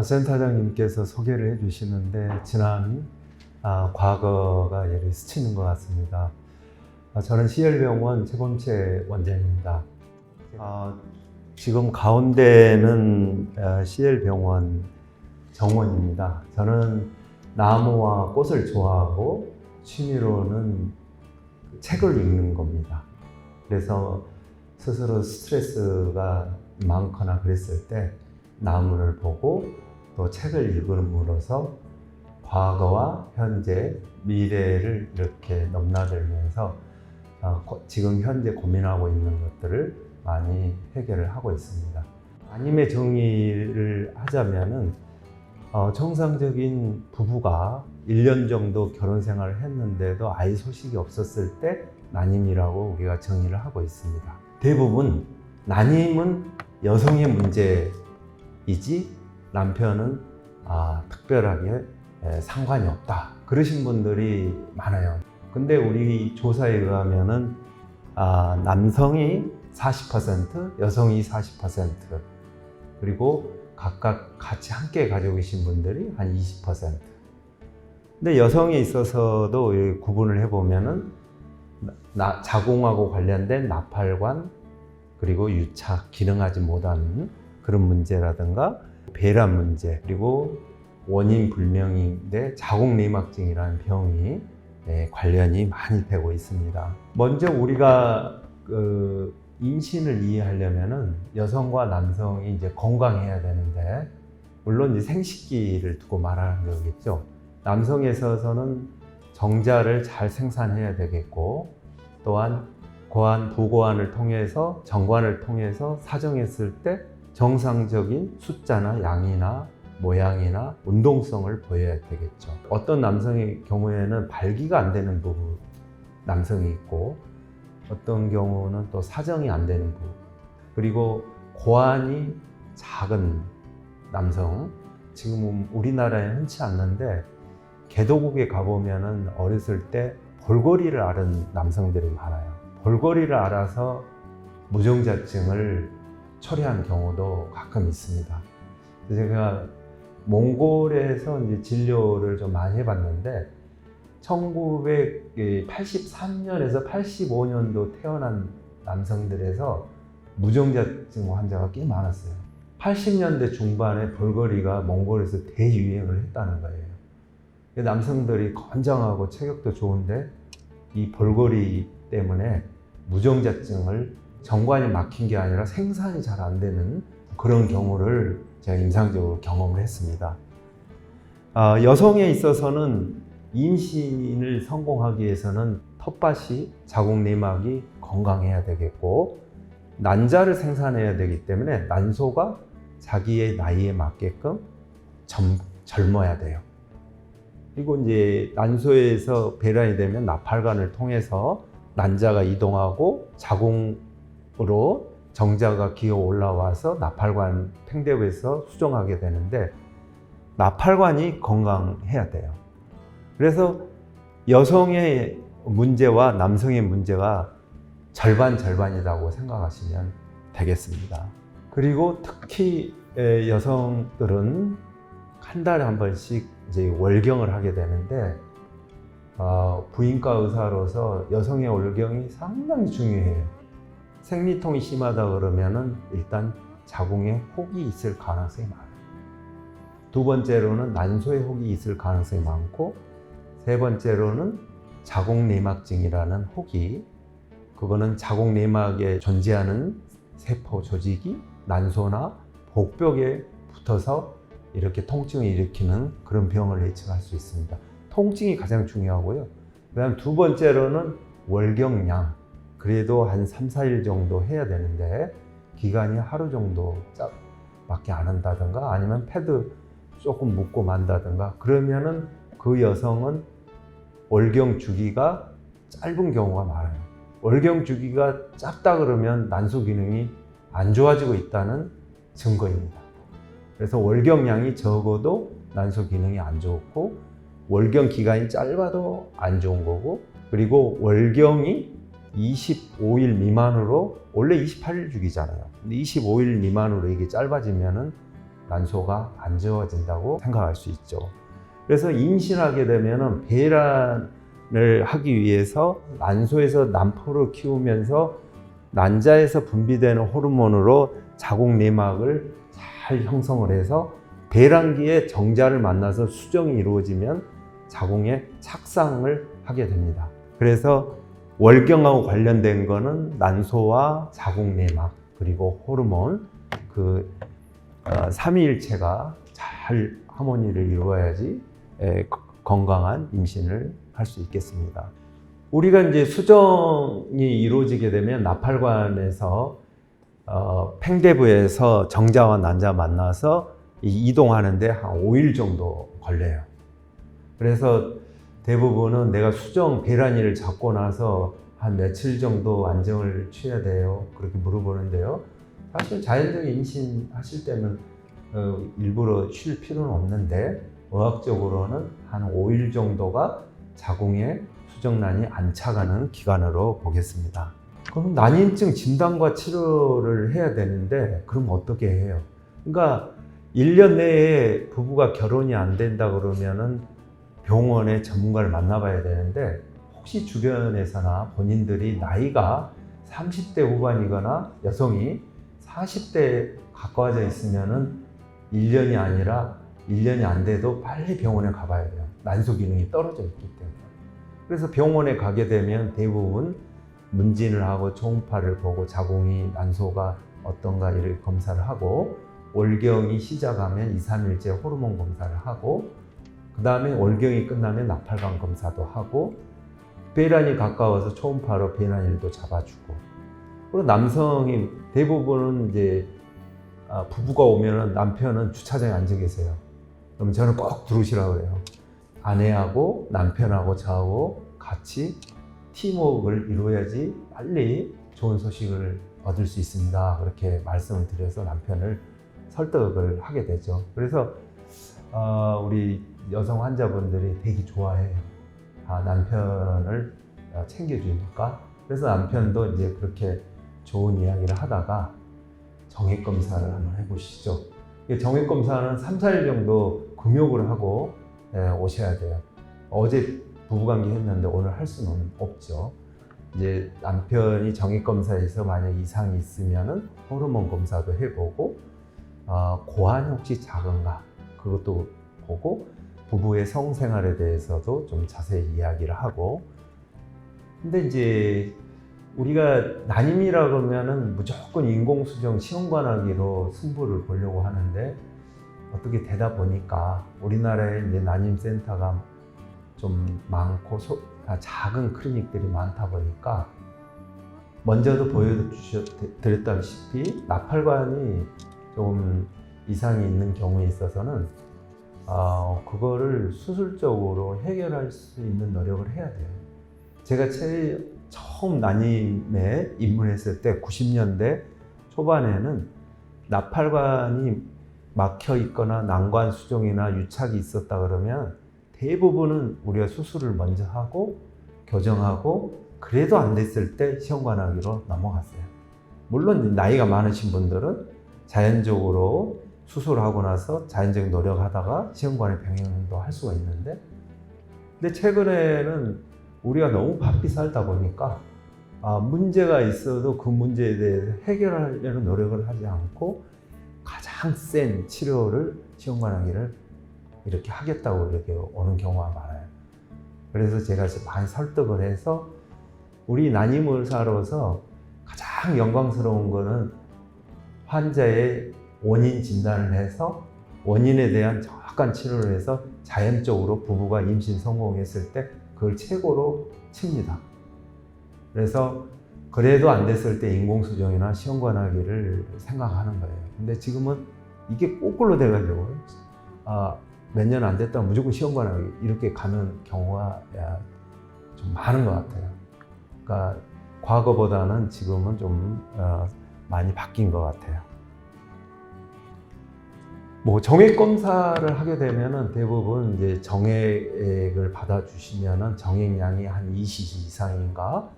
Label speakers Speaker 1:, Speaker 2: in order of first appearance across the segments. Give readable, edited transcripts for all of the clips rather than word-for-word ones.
Speaker 1: 센터장님께서 소개를 해주시는데 지난 과거가 예를 스치는 것 같습니다. 저는 CL병원 최범채 원장입니다. 지금 가운데는 CL병원 정원입니다. 저는 나무와 꽃을 좋아하고 취미로는 책을 읽는 겁니다. 그래서 스스로 스트레스가 많거나 그랬을 때 나무를 보고 또 책을 읽음으로써 과거와 현재, 미래를 이렇게 넘나들면서 지금 현재 고민하고 있는 것들을 많이 해결을 하고 있습니다. 아님의 정의를 하자면은 정상적인 부부가 1년 정도 결혼 생활을 했는데도 아이 소식이 없었을 때 난임이라고 우리가 정의를 하고 있습니다. 대부분 난임은 여성의 문제이지 남편은 특별하게 상관이 없다 그러신 분들이 많아요. 근데 우리 조사에 의하면은 남성이 40%, 여성이 40%, 그리고 각각 같이 함께 가지고 계신 분들이 한 20%. 근데 여성에 있어서도 구분을 해보면은 자궁하고 관련된 나팔관, 그리고 유착, 기능하지 못하는 그런 문제라든가 배란 문제, 그리고 원인 불명인데 자궁내막증이라는 병이 관련이 많이 되고 있습니다. 먼저 우리가 임신을 이해하려면은 여성과 남성이 이제 건강해야 되는데, 물론 이제 생식기를 두고 말하는 거겠죠. 남성에 있어서는 정자를 잘 생산해야 되겠고, 또한 고환, 부고환을 통해서 정관을 통해서 사정했을 때 정상적인 숫자나 양이나 모양이나 운동성을 보여야 되겠죠. 어떤 남성의 경우에는 발기가 안 되는 부부 남성이 있고, 어떤 경우는 또 사정이 안 되는 부부, 그리고 고환이 작은 남성, 지금은 우리나라에 흔치 않는데 개도국에 가보면은 어렸을 때 볼거리를 앓은 남성들이 많아요. 볼거리를 앓아서 무정자증을 초래한 경우도 가끔 있습니다. 제가 몽골에서 이제 진료를 좀 많이 해봤는데 1983년에서 85년도 태어난 남성들에서 무정자증 환자가 꽤 많았어요. 80년대 중반에 볼거리가 몽골에서 대유행을 했다는 거예요. 남성들이 건장하고 체격도 좋은데 이 볼거리 때문에 무정자증을 정관이 막힌 게 아니라 생산이 잘 안 되는 그런 경우를 제가 임상적으로 경험을 했습니다. 여성에 있어서는 임신을 성공하기 위해서는 텃밭이, 자궁내막이 건강해야 되겠고, 난자를 생산해야 되기 때문에 난소가 자기의 나이에 맞게끔 젊어야 돼요. 그리고 이제 난소에서 배란이 되면 나팔관을 통해서 난자가 이동하고 자궁으로 정자가 기어 올라와서 나팔관 팽대부에서 수정하게 되는데, 나팔관이 건강해야 돼요. 그래서 여성의 문제와 남성의 문제가 절반이라고 생각하시면 되겠습니다. 그리고 특히 여성들은 한 달에 한 번씩 이제 월경을 하게 되는데, 부인과 의사로서 여성의 월경이 상당히 중요해요. 생리통이 심하다 그러면은 일단 자궁에 혹이 있을 가능성이 많아요. 두 번째로는 난소에 혹이 있을 가능성이 많고, 세 번째로는 자궁내막증이라는 혹이, 그거는 자궁내막에 존재하는 세포 조직이 난소나 복벽에 붙어서 이렇게 통증을 일으키는 그런 병을 예측할 수 있습니다. 통증이 가장 중요하고요. 그 다음 두 번째로는 월경량, 그래도 한 3, 4일 정도 해야 되는데 기간이 하루 정도 밖에 안 한다든가 아니면 패드 조금 묻고 만다든가 그러면은 그 여성은 월경 주기가 짧은 경우가 많아요. 월경 주기가 짧다 그러면 난소 기능이 안 좋아지고 있다는 증거입니다. 그래서 월경량이 적어도 난소 기능이 안 좋고, 월경 기간이 짧아도 안 좋은 거고, 그리고 월경이 25일 미만으로, 원래 28일 주기잖아요. 근데 25일 미만으로 이게 짧아지면은 난소가 안 좋아진다고 생각할 수 있죠. 그래서 임신하게 되면은 배란을 하기 위해서 난소에서 난포를 키우면서 난자에서 분비되는 호르몬으로 자궁 내막을 잘 형성을 해서 배란기에 정자를 만나서 수정이 이루어지면 자궁에 착상을 하게 됩니다. 그래서 월경하고 관련된 거는 난소와 자궁 내막 그리고 호르몬 삼위일체가 잘 하모니를 이루어야지 건강한 임신을 할 수 있겠습니다. 우리가 이제 수정이 이루어지게 되면 나팔관에서 팽대부에서 정자와 난자 만나서 이동하는데 한 5일 정도 걸려요. 그래서 대부분은 내가 수정 배란위를 잡고 나서 한 며칠 정도 안정을 취해야 돼요. 그렇게 물어보는데요. 사실 자연적인 임신하실 때는 일부러 쉴 필요는 없는데 의학적으로는 한 5일 정도가 자궁에 수정란이 안 차가는 기간으로 보겠습니다. 그럼 난임증 진단과 치료를 해야 되는데 그럼 어떻게 해요? 그러니까 1년 내에 부부가 결혼이 안 된다 그러면은 병원에 전문가를 만나봐야 되는데 혹시 주변에서나 본인들이 나이가 30대 후반이거나 여성이 40대에 가까워져 있으면은 1년이 아니라 1년이 안 돼도 빨리 병원에 가봐야 돼요. 난소 기능이 떨어져 있기 때문에. 그래서 병원에 가게 되면 대부분 문진을 하고 초음파를 보고 자궁이 난소가 어떤가 이렇게 검사를 하고 월경이 시작하면 2, 3일째 호르몬 검사를 하고 그 다음에 월경이 끝나면 나팔관 검사도 하고 배란이 가까워서 초음파로 배란일도 잡아주고 그리고 남성이 대부분은 이제 부부가 오면은 남편은 주차장에 앉아 계세요. 그럼 저는 꼭 들어오시라고 그래요. 아내하고 남편하고 저하고 같이 팀워크를 이루어야지 빨리 좋은 소식을 얻을 수 있습니다. 그렇게 말씀을 드려서 남편을 설득을 하게 되죠. 그래서 우리 여성 환자분들이 되게 좋아해요. 남편을 챙겨주니까. 그래서 남편도 이제 그렇게 좋은 이야기를 하다가 정액검사를 한번 해보시죠. 정액검사는 3, 4일 정도 금욕을 하고 오셔야 돼요. 어제 부부관계 했는데 오늘 할 수는 없죠. 이제 남편이 정액검사에서 만약 이상이 있으면은 호르몬 검사도 해보고 고환이 혹시 작은가 그것도 보고 부부의 성생활에 대해서도 좀 자세히 이야기를 하고 근데 이제 우리가 난임이라 그러면은 무조건 인공수정 시험관하기로 승부를 보려고 하는데 어떻게 되다 보니까 우리나라에 이제 난임센터가 좀 많고 작은 클리닉들이 많다 보니까 먼저도 보여드렸다시피 나팔관이 좀 이상이 있는 경우에 있어서는 그거를 수술적으로 해결할 수 있는 노력을 해야 돼요. 제가 처음 난임에 입문했을 때 90년대 초반에는 나팔관이 막혀 있거나 난관 수정이나 유착이 있었다 그러면 대부분은 우리가 수술을 먼저 하고 교정하고 그래도 안 됐을 때 시험관하기로 넘어갔어요. 물론 나이가 많으신 분들은 자연적으로 수술하고 나서 자연적 노력하다가 시험관에 병행도 할 수가 있는데 근데 최근에는 우리가 너무 바삐 살다 보니까 문제가 있어도 그 문제에 대해서 해결하려는 노력을 하지 않고 가장 센 치료를 시험관하기를 이렇게 하겠다고 이렇게 오는 경우가 많아요. 그래서 제가 많이 설득을 해서 우리 난임 의사로서 가장 영광스러운 거는 환자의 원인 진단을 해서 원인에 대한 정확한 치료를 해서 자연적으로 부부가 임신 성공했을 때 그걸 최고로 칩니다. 그래서 그래도 안 됐을 때 인공수정이나 시험관하기를 생각하는 거예요. 근데 지금은 이게 거꾸로 돼가지고 몇 년 안 됐다면 무조건 시험관하기 이렇게 가는 경우가 좀 많은 것 같아요. 그러니까 과거보다는 지금은 좀 많이 바뀐 것 같아요. 정액 검사를 하게 되면은 대부분 이제 정액을 받아주시면은 정액량이 한 20 이상인가,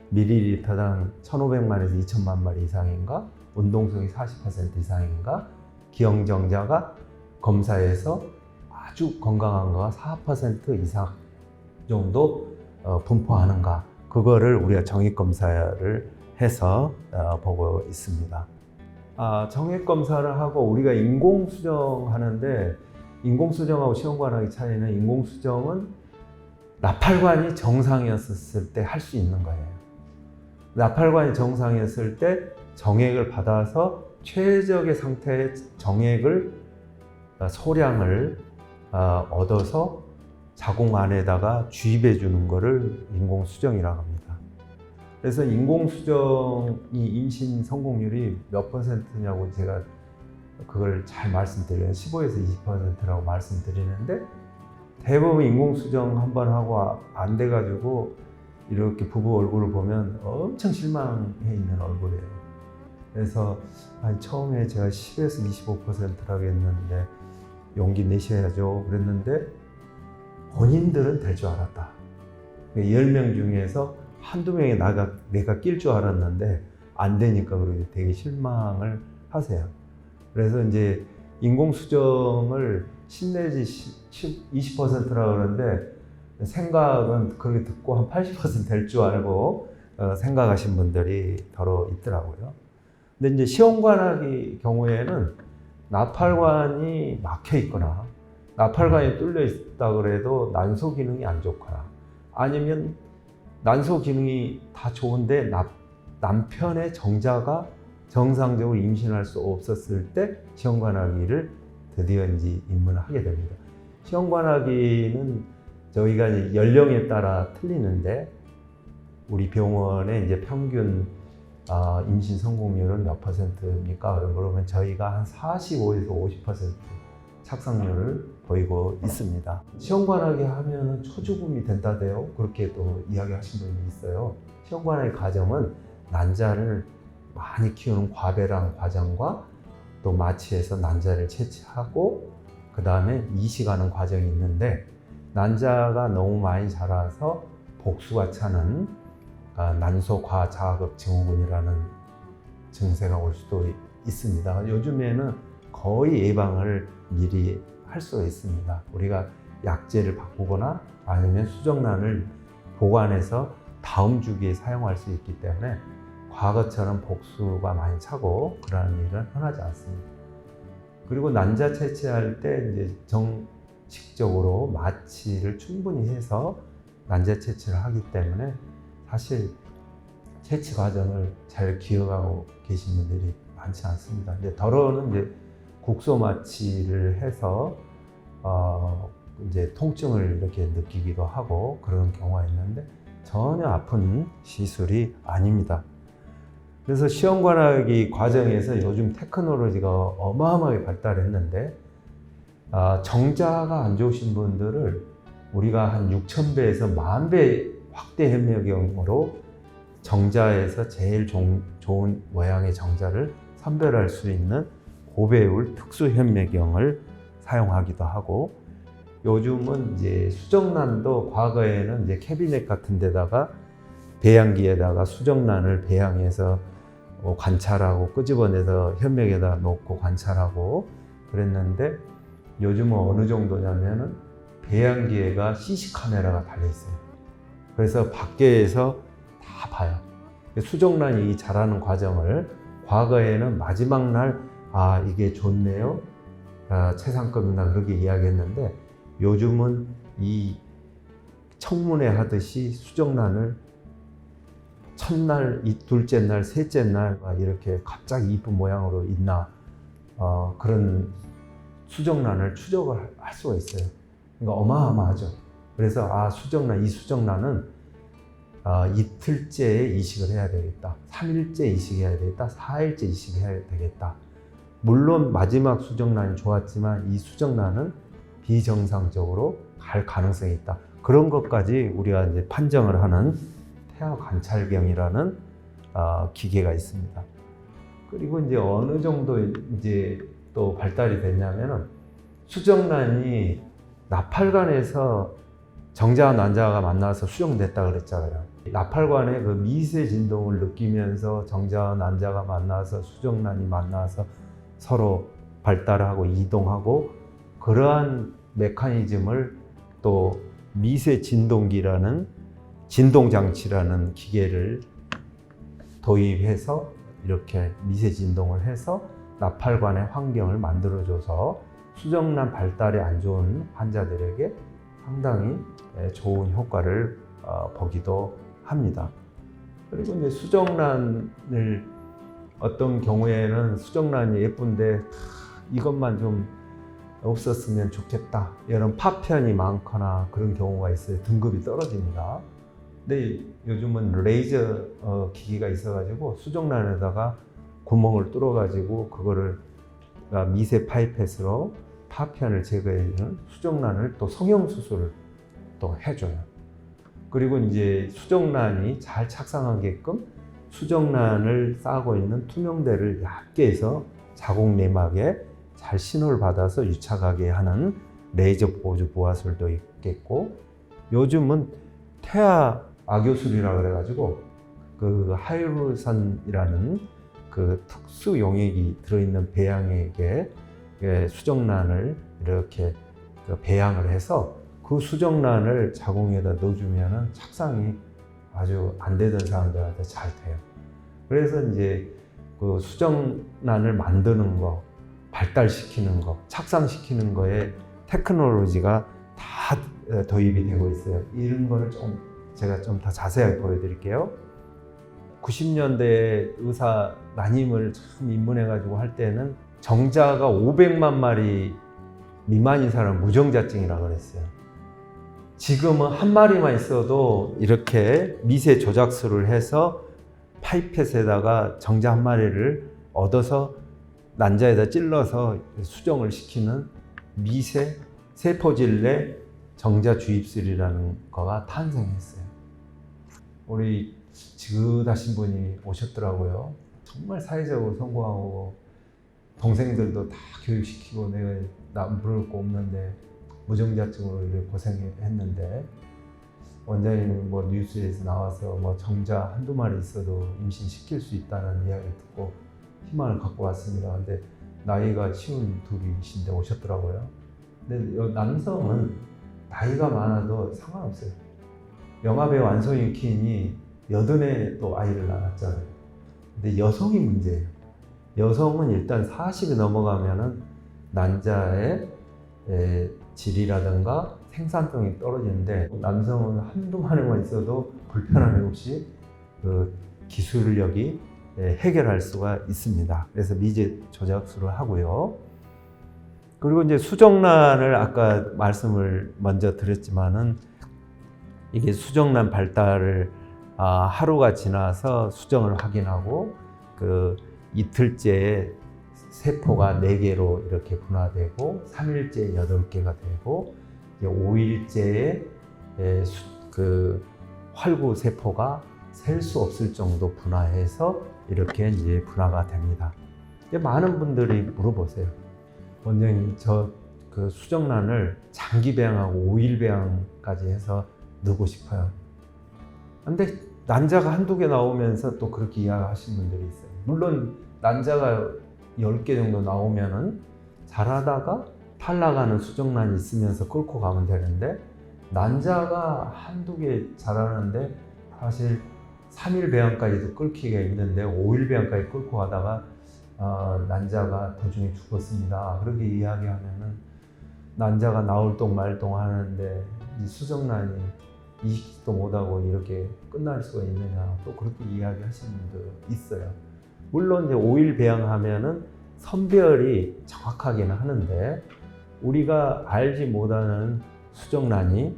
Speaker 1: 밀리리터당 1,500만에서 2,000만 마리 이상인가, 운동성이 40% 이상인가, 기형정자가 검사에서 아주 건강한 거가 4% 이상 정도 분포하는가, 그거를 우리가 정액검사를 해서 보고 있습니다. 정액검사를 하고 우리가 인공수정하는데, 인공수정하고 시험관하기 차이는, 인공수정은 나팔관이 정상이었을 때 할 수 있는 거예요. 나팔관이 정상이었을 때 정액을 받아서 최적의 상태의 정액을 소량을 얻어서 자궁 안에다가 주입해 주는 것을 인공수정이라고 합니다. 그래서 인공수정이 임신 성공률이 몇 %냐고 제가 그걸 잘 말씀드려요. 15에서 20%라고 말씀드리는데, 대부분 인공수정 한번 하고 안 돼가지고 이렇게 부부 얼굴을 보면 엄청 실망해 있는 얼굴이에요. 그래서 처음에 제가 10에서 25%라고 했는데 용기 내셔야죠 그랬는데, 본인들은 될 줄 알았다. 10명 중에서 한두 명이 내가 낄 줄 알았는데 안 되니까 그러게 되게 실망을 하세요. 그래서 이제 인공수정을 10 내지 20%라고 그러는데, 생각은 그렇게 듣고 한 80% 될 줄 알고 생각하신 분들이 더러 있더라고요. 근데 이제 시험관하기 경우에는 나팔관이 막혀 있거나 나팔관이 뚫려 있다 그래도 난소 기능이 안 좋거나, 아니면 난소 기능이 다 좋은데 남편의 정자가 정상적으로 임신할 수 없었을 때 시험관하기를 드디어 이제 입문하게 됩니다. 시험관하기는 저희가 이제 연령에 따라 틀리는데, 우리 병원의 이제 평균 임신 성공률은 몇 %입니까? 그러면 저희가 한 45에서 50% 착상률을 보이고 있습니다. 시험관하기 하면 초죽음이 된다대요. 그렇게 또 이야기하신 분이 있어요. 시험관하기 과정은 난자를 많이 키우는 과배랑 과정과 또 마취해서 난자를 채취하고 그 다음에 이식하는 과정이 있는데, 난자가 너무 많이 자라서 복수가 차는 난소 과자극 증후군이라는 증세가 올 수도 있습니다. 요즘에는 거의 예방을 미리 할 수가 있습니다. 우리가 약제를 바꾸거나 아니면 수정란을 보관해서 다음 주기에 사용할 수 있기 때문에 과거처럼 복수가 많이 차고 그러는 일은 흔하지 않습니다. 그리고 난자 채취할 때 이제 정식적으로 마취를 충분히 해서 난자 채취를 하기 때문에 사실 채취 과정을 잘 기억하고 계신 분들이 많지 않습니다. 이제 더러는 이제 국소 마취를 해서 이제 통증을 이렇게 느끼기도 하고 그런 경우가 있는데, 전혀 아픈 시술이 아닙니다. 그래서 시험관하기 과정에서 요즘 테크놀로지가 어마어마하게 발달했는데, 정자가 안 좋으신 분들을 우리가 한 6,000배에서 10,000배 확대 현미경으로 정자에서 제일 좋은 모양의 정자를 선별할 수 있는 고배율 특수 현미경을 사용하기도 하고, 요즘은 이제 수정란도 과거에는 이제 캐비넷 같은 데다가 배양기에다가 수정란을 배양해서 관찰하고 끄집어내서 현미경에다 놓고 관찰하고 그랬는데, 요즘은 어느 정도냐면은 배양기에가 CC 카메라가 달려 있어요. 그래서 밖에서 다 봐요. 수정란이 자라는 과정을 과거에는 마지막 날 이게 좋네요, 최상급이다 그렇게 이야기했는데, 요즘은 이 청문회 하듯이 수정란을 첫날, 둘째 날, 셋째 날 이렇게 갑자기 이쁜 모양으로 있나 그런 수정란을 추적을 할 수가 있어요. 그러니까 어마어마하죠. 그래서 이 수정란은 이틀째에 이식을 해야 되겠다, 3일째 이식해야 되겠다, 4일째 이식해야 되겠다. 물론 마지막 수정란이 좋았지만 이 수정란은 비정상적으로 갈 가능성이 있다. 그런 것까지 우리가 이제 판정을 하는 태아 관찰경이라는 기계가 있습니다. 그리고 이제 어느 정도 이제 또 발달이 됐냐면은, 수정란이 나팔관에서 정자와 난자가 만나서 수정됐다 그랬잖아요. 나팔관의 그 미세 진동을 느끼면서 정자와 난자가 만나서 수정란이 만나서 서로 발달하고 이동하고 그러한 메커니즘을 또 미세 진동기라는 진동장치라는 기계를 도입해서 이렇게 미세 진동을 해서 나팔관의 환경을 만들어줘서 수정란 발달에 안 좋은 환자들에게 상당히 좋은 효과를 보기도 합니다. 그리고 이제 수정란을 어떤 경우에는 수정란이 예쁜데 이것만 좀 없었으면 좋겠다 이런 파편이 많거나 그런 경우가 있어요. 등급이 떨어집니다. 근데 요즘은 레이저 기기가 있어가지고 수정란에다가 구멍을 뚫어가지고 그거를 미세 파이펫으로 파편을 제거해주는 수정란을 또 성형수술을 또 해줘요. 그리고 이제 수정란이 잘 착상하게끔 수정란을 싸고 있는 투명대를 얇게 해서 자궁 내막에 잘 신호를 받아서 유착하게 하는 레이저 보조 부하술도 있겠고, 요즘은 태아 악교술이라 그래가지고 그 하이루선이라는 그 특수 용액이 들어있는 배양액에 수정란을 이렇게 배양을 해서 그 수정란을 자궁에다 넣어주면은 착상이 아주 안 되던 사람들한테 잘 돼요. 그래서 이제 그 수정란을 만드는 거, 발달시키는 거, 착상시키는 거에 테크놀로지가 다 도입이 되고 있어요. 이런 거를 제가 좀 더 자세하게 보여드릴게요. 90년대에 의사 난임을 참 입문해가지고 할 때는 정자가 500만 마리 미만인 사람 무정자증이라고 그랬어요. 지금은 한 마리만 있어도 이렇게 미세 조작술을 해서 파이펫에다가 정자 한 마리를 얻어서 난자에다 찔러서 수정을 시키는 미세 세포질내 정자 주입술이라는 거가 탄생했어요. 우리 지긋하신 분이 오셨더라고요. 정말 사회적으로 성공하고 동생들도 다 교육시키고 내가 남부를 거 없는데 무정자증으로 이렇게 고생했는데, 원장님은 뭐 뉴스에서 나와서 뭐 정자 한두 마리 있어도 임신시킬 수 있다는 이야기 듣고 희망을 갖고 왔습니다. 근데 나이가 52이신데 오셨더라고요. 근데 남성은 나이가 많아도 상관없어요. 영화배우 안소영 키인이 80에 또 아이를 낳았잖아요. 근데 여성이 문제예요. 여성은 일단 40이 넘어가면은 난자의 질이라든가 생산성이 떨어지는데, 남성은 한두 마리만 있어도 불편함이 없이 그 기술력이 해결할 수가 있습니다. 그래서 미제 조작술을 하고요. 그리고 이제 수정란을 아까 말씀을 먼저 드렸지만은 이게 수정란 발달을 하루가 지나서 수정을 확인하고 그 이틀째에 세포가 4개로 이렇게 분화되고 3일째에 8개가 되고 5일째에 그 활구 세포가 셀 수 없을 정도 분화해서 이렇게 이제 분화가 됩니다. 많은 분들이 물어보세요. 원장님, 저 그 수정란을 장기 배양하고 5일 배양까지 해서 넣고 싶어요. 근데 난자가 한두 개 나오면서 또 그렇게 이야기하시는 분들이 있어요. 물론 난자가 10개 정도 나오면은 잘하다가 탈락하는 수정란이 있으면서 끌고 가면 되는데, 난자가 한두 개 잘하는데 사실 3일 배양까지도 끌기가 있는데 5일 배양까지 끌고 가다가 난자가 도중에 죽었습니다. 그렇게 이야기하면은 난자가 나올 동 말 동 하는데 이 수정란이 이식도 못하고 이렇게 끝날 수가 있느냐, 또 그렇게 이야기하시는 분도 있어요. 물론 이제 5일 배양하면은 선별이 정확하게는 하는데, 우리가 알지 못하는 수정란이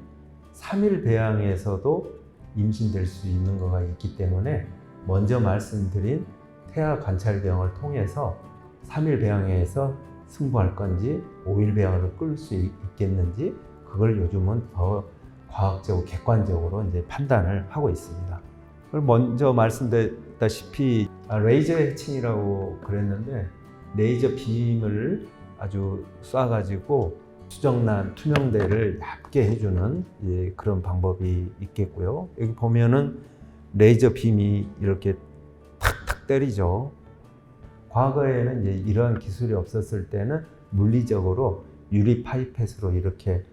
Speaker 1: 3일 배양에서도 임신될 수 있는 거가 있기 때문에 먼저 말씀드린 태아 관찰 배양을 통해서 3일 배양에서 승부할 건지 5일 배양으로 끌 수 있겠는지, 그걸 요즘은 더 과학적으로 객관적으로 이제 판단을 하고 있습니다. 먼저 말씀드렸다시피 레이저 해칭이라고 그랬는데, 레이저 빔을 아주 쏴가지고 수정란 투명대를 얇게 해주는 그런 방법이 있겠고요. 여기 보면은 레이저 빔이 이렇게 탁탁 때리죠. 과거에는 이제 이러한 기술이 없었을 때는 물리적으로 유리 파이펫으로 이렇게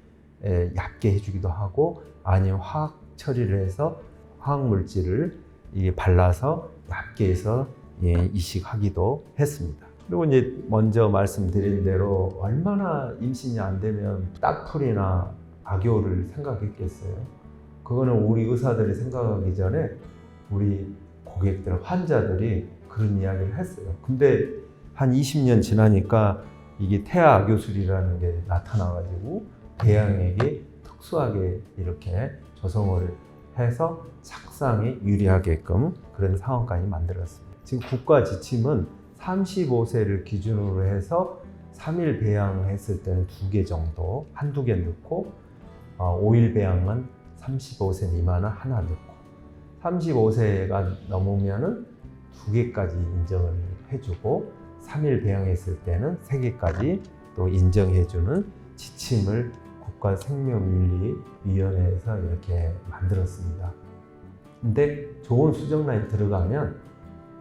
Speaker 1: 얇게 해주기도 하고, 아니면 화학 처리를 해서 화학 물질을 발라서 얇게 해서 이식하기도 했습니다. 그리고 이제 먼저 말씀드린 대로 얼마나 임신이 안 되면 딱풀이나 악요를 생각했겠어요. 그거는 우리 의사들이 생각하기 전에 우리 고객들, 환자들이 그런 이야기를 했어요. 근데 한 20년 지나니까 이게 태아 악요술이라는 게 나타나가지고 배양액이 특수하게 이렇게 조성을 해서 착상에 유리하게끔 그런 상황까지 만들었습니다. 지금 국가 지침은 35세를 기준으로 해서 3일 배양했을 때는 2개 정도, 한두 개 넣고, 5일 배양은 35세 미만은 하나 넣고, 35세가 넘으면은 2개까지 인정을 해주고, 3일 배양했을 때는 3개까지 또 인정해주는 지침을 국가생명윤리위원회에서 이렇게 만들었습니다. 근데 좋은 수정란이 들어가면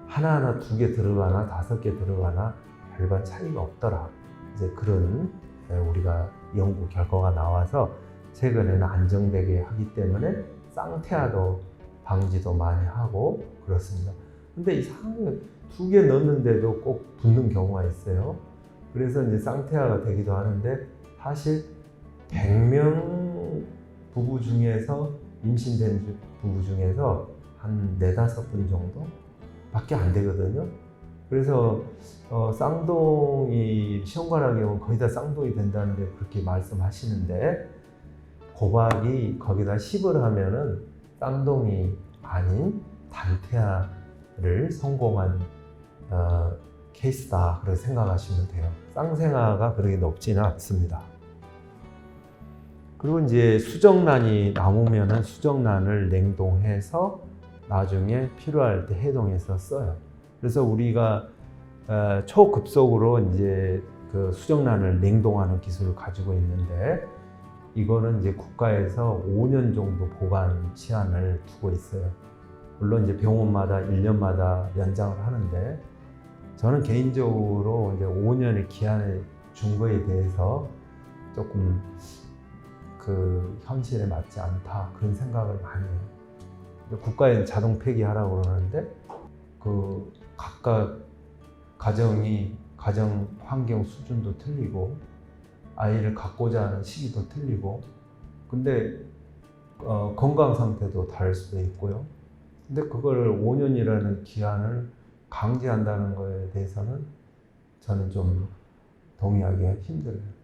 Speaker 1: 하나하나 2개 들어가나 5개 들어가나 별반 차이가 없더라. 이제 그런 우리가 연구 결과가 나와서 최근에는 안정되게 하기 때문에 쌍태아도 방지도 많이 하고 그렇습니다. 근데 이상하게 2개 넣었는데도 꼭 붙는 경우가 있어요. 그래서 이제 쌍태아가 되기도 하는데, 사실 100명 부부 중에서 임신된 부부 중에서 한 4-5분 정도 밖에 안 되거든요. 그래서 쌍둥이 시험관하게 오면 거의 다 쌍둥이 된다는데 그렇게 말씀하시는데, 고박이 거기다 10을 하면은 쌍둥이 아닌 단태아를 성공한 케이스다, 그렇게 생각하시면 돼요. 쌍생아가 그렇게 높지는 않습니다. 그리고 이제 수정란이 남으면은 수정란을 냉동해서 나중에 필요할 때 해동해서 써요. 그래서 우리가 초급속으로 이제 그 수정란을 냉동하는 기술을 가지고 있는데, 이거는 이제 국가에서 5년 정도 보관 시한을 두고 있어요. 물론 이제 병원마다 1년마다 연장을 하는데, 저는 개인적으로 이제 5년의 기한을 준 거에 대해서 조금 그 현실에 맞지 않다, 그런 생각을 많이 해요. 국가에는 자동 폐기하라고 그러는데, 그 각각 가정 환경 수준도 틀리고 아이를 갖고자 하는 시기도 틀리고, 근데 건강 상태도 다를 수도 있고요. 근데 그걸 5년이라는 기한을 강제한다는 거에 대해서는 저는 좀 동의하기가 힘들어요.